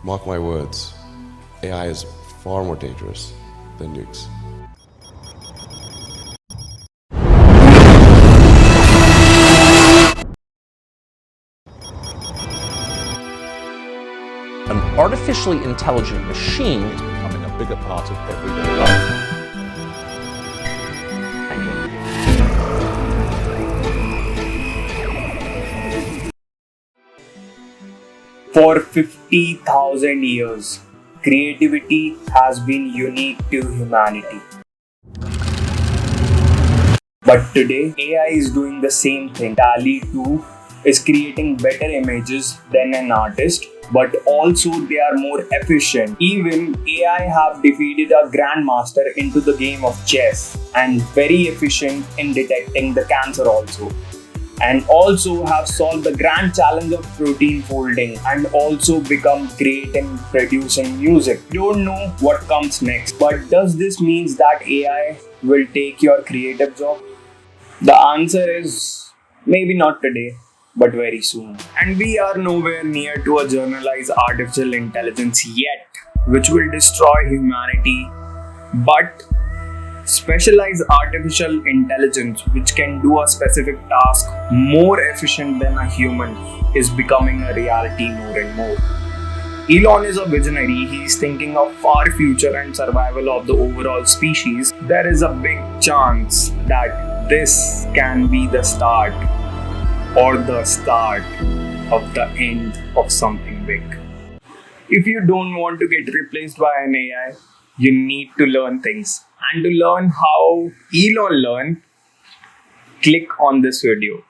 Mark my words, AI is far more dangerous than nukes. An artificially intelligent machine is becoming a bigger part of everyday life. For 50,000 years, creativity has been unique to humanity. But today, AI is doing the same thing. dall-e 2 is creating better images than an artist, but also they are more efficient. Even AI have defeated a grandmaster into the game of chess and very efficient in detecting the cancer also. And also have solved the grand challenge of protein folding and also become great in producing music. Don't know what comes next, but does this mean that AI will take your creative job? The answer is maybe not today, but very soon. And we are nowhere near to a Gernalise Artificial Intelligence yet, which will destroy humanity. But Specialise Artificial Intelligence, which can do a specific task more efficient than a human, is becoming a reality more and more. Elon is a visionary. He's thinking of far future and survival of the overall species. There is a big chance that this can be the start or the start of the end of something big. If you don't want to get replaced by an AI, you need to learn things. And to learn how Elon learned, click on this video.